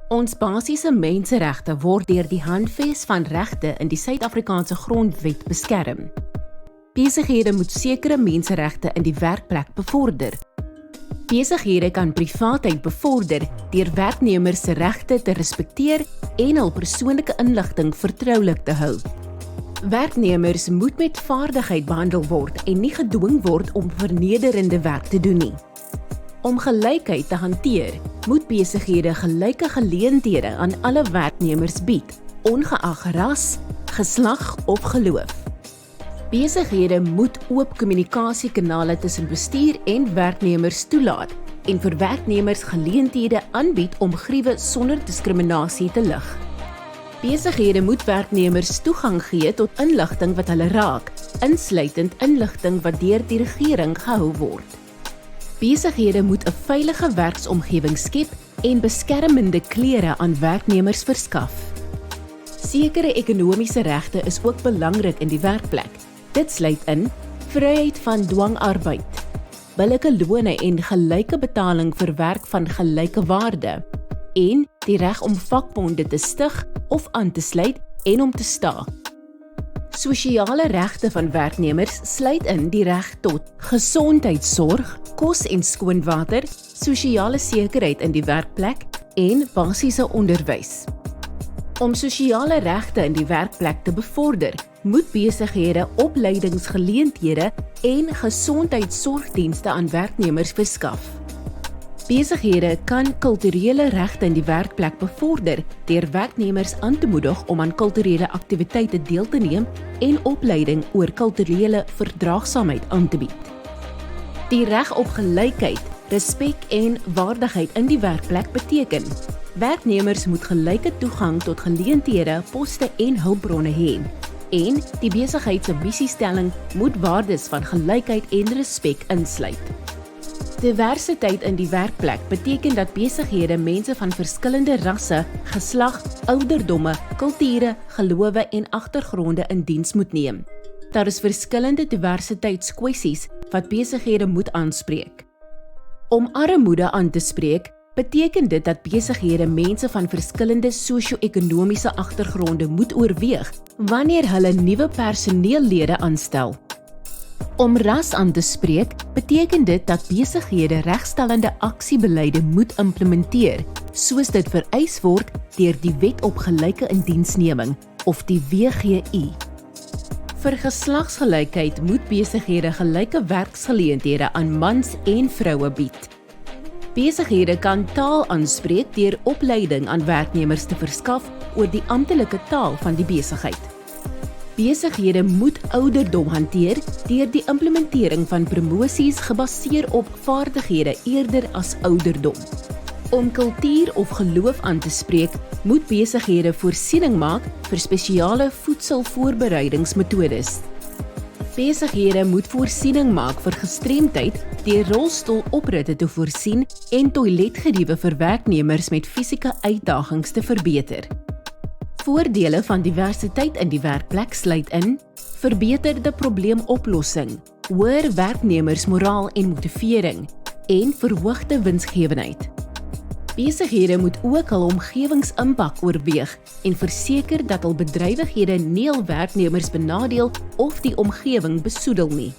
Ons basiese menseregte word deur die Handves van Regte in die Suid-Afrikaanse Grondwet beskerm. Besighede moet sekere menseregte in die werkplek bevorder. Besighede kan privaatheid bevorder deur werknemers se regte te respekteer en hul persoonlike inligting vertroulik te hou. Werknemers moet met vaardigheid behandel word en nie gedwing word om vernederende werk te doen nie. Om gelykheid te hanteer, moet besighede gelyke geleenthede aan alle werknemers bied, ongeag ras, geslag of geloof. Besighede moet oop kommunikasiekanale tussen bestuur en werknemers toelaat en vir werknemers geleenthede aanbied om griewe sonder diskriminasie te lig. Besighede moet werknemers toegang gee tot inligting wat hulle raak, insluitend inligting wat deur die regering gehou word. Besighede moet 'n veilige werksomgewing skep en beskermende klere aan werknemers verskaf. Sekere ekonomiese regte is ook belangrik in die werkplek. Dit sluit in vryheid van dwangarbeid, billike lone en gelyke betaling vir werk van gelyke waarde en die reg om vakbonde te stig of aan te sluit en om te staak. Sosiale regte van werknemers sluit in die reg tot gesondheidsorg, kos en skoon water, sosiale sekerheid in die werkplek en basiese onderwys. Om sosiale regte in die werkplek te bevorder, moet besighede opleidingsgeleenthede en gesondheidsorgdienste aan werknemers verskaf. Besighede kan kulturele regte in die werkplek bevorder deur werknemers aan te moedig om aan kulturele aktiwiteite deel te neem en opleiding oor kulturele verdraagsaamheid aan te bied. Die reg op gelykheid, respek en waardigheid in die werkplek beteken werknemers moet gelyke toegang tot geleenthede, poste en hulpbronne hê en die besigheid se missiestelling moet waardes van gelykheid en respek insluit. Diversiteit in die werkplek beteken dat besighede mense van verskillende rasse, geslag, ouderdomme, kulture, gelowe en agtergronde in diens moet neem. Daar is verskillende diversiteitskwessies wat besighede moet aanspreek. Om armoede aan te spreek, beteken dit dat besighede mense van verskillende sosio-ekonomiese agtergronde moet oorweeg wanneer hulle nuwe personeellede aanstel. Om ras aan te spreek, beteken dit dat besighede regstellende aksiebeleide moet implementeer, soos dit vereis word deur die Wet op Gelyke Indiensneming of die WGI. Vir geslagsgelykheid moet besighede gelyke werksgeleenthede aan mans en vroue bied. Besighede kan taal aanspreek deur opleiding aan werknemers te verskaf oor die amptelike taal van die besigheid. Besighede moet ouderdom hanteer deur die implementering van promosies gebaseer op vaardighede eerder as ouderdom. Om kultuur of geloof aan te spreek, moet besighede voorsiening maak vir spesiale voedselvoorbereidingsmetodes. Besighede moet voorsiening maak vir gestremdheid deur rolstoelopritte te voorsien en toiletgeriewe vir werknemers met fisieke uitdagings te verbeter. Voordele van diversiteit in die werkplek sluit in verbeterde probleemoplossing, hoër werknemersmoraal en motivering en verhoogde winsgewendheid. Besighede moet ook hul omgewingsimpak oorweeg en verseker dat hul bedrywighede nie hul werknemers benadeel of die omgewing besoedel nie.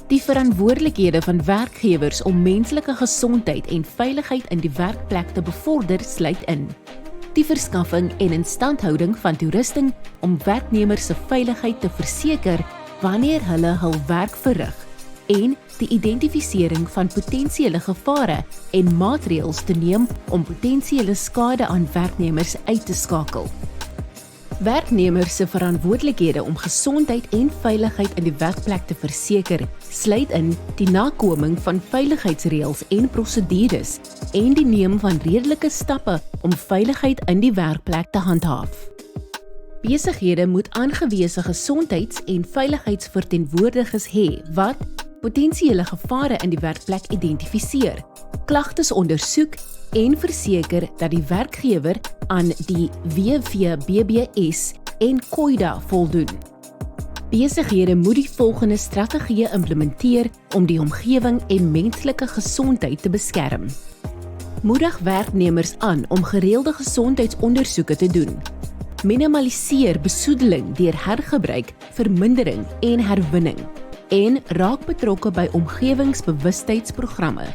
Die verantwoordelikhede van werkgewers om menslike gesondheid en veiligheid in die werkplek te bevorder sluit in die verskaffing en instandhouding van toerusting om werknemers se veiligheid te verseker wanneer hulle hul werk verrig en die identifisering van potensiële gevare en maatreëls te neem om potensiële skade aan werknemers uit te skakel. Werknemers se verantwoordelikhede om gesondheid en veiligheid in die werkplek te verseker, sluit in die nakoming van veiligheidsreëls en prosedures en die neem van redelike stappe om veiligheid in die werkplek te handhaaf. Besighede moet aangewese gesondheids- en veiligheidsverteenwoordigers hê wat potensiële gevare in die werkplek identifiseer, klagtes ondersoek en verseker dat die werkgewer aan die WVBBS en COIDA voldoen. Besighede moet die volgende strategieë implementeer om die omgewing en menslike gesondheid te beskerm. Moedig werknemers aan om gereelde gesondheidsondersoeke te doen. Minimaliseer besoedeling deur hergebruik, vermindering en herwinning. En raak betrokke by omgewingsbewustheidsprogramme